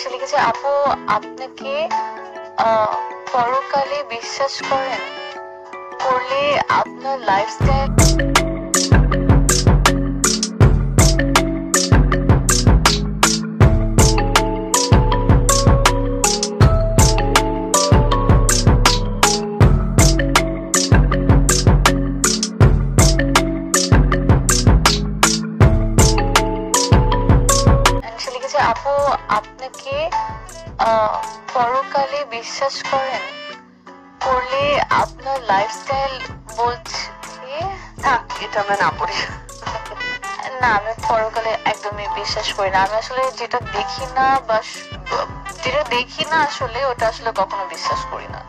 সে লিখেছে, আপু আপনি কি পরকালে বিশ্বাস করেন? করলে আপনার লাইফস্টাইল সে লিখেছে, আপু আপনি কি পরকালে বিশ্বাস করেন? করলে আপনার লাইফস্টাইল বলছে থাক, এটা আমরা না পড়ি। না, আমি পরকালে একদমই বিশ্বাস করি না। আমি আসলে যেটা দেখি না বা যেটা দেখি না আসলে ওটা আসলে কখনো বিশ্বাস করি না।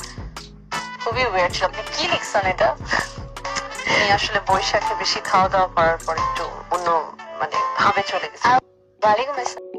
খুবই ওয়েয়ার্ড ছিল। আপনি কি লিখছেন এটা? আমি আসলে বৈশাখে বেশি খাওয়া দাওয়া করার পর একটু অন্য মানে ভাবে চলে গেছি। ওয়ালাইকুম আসসালাম।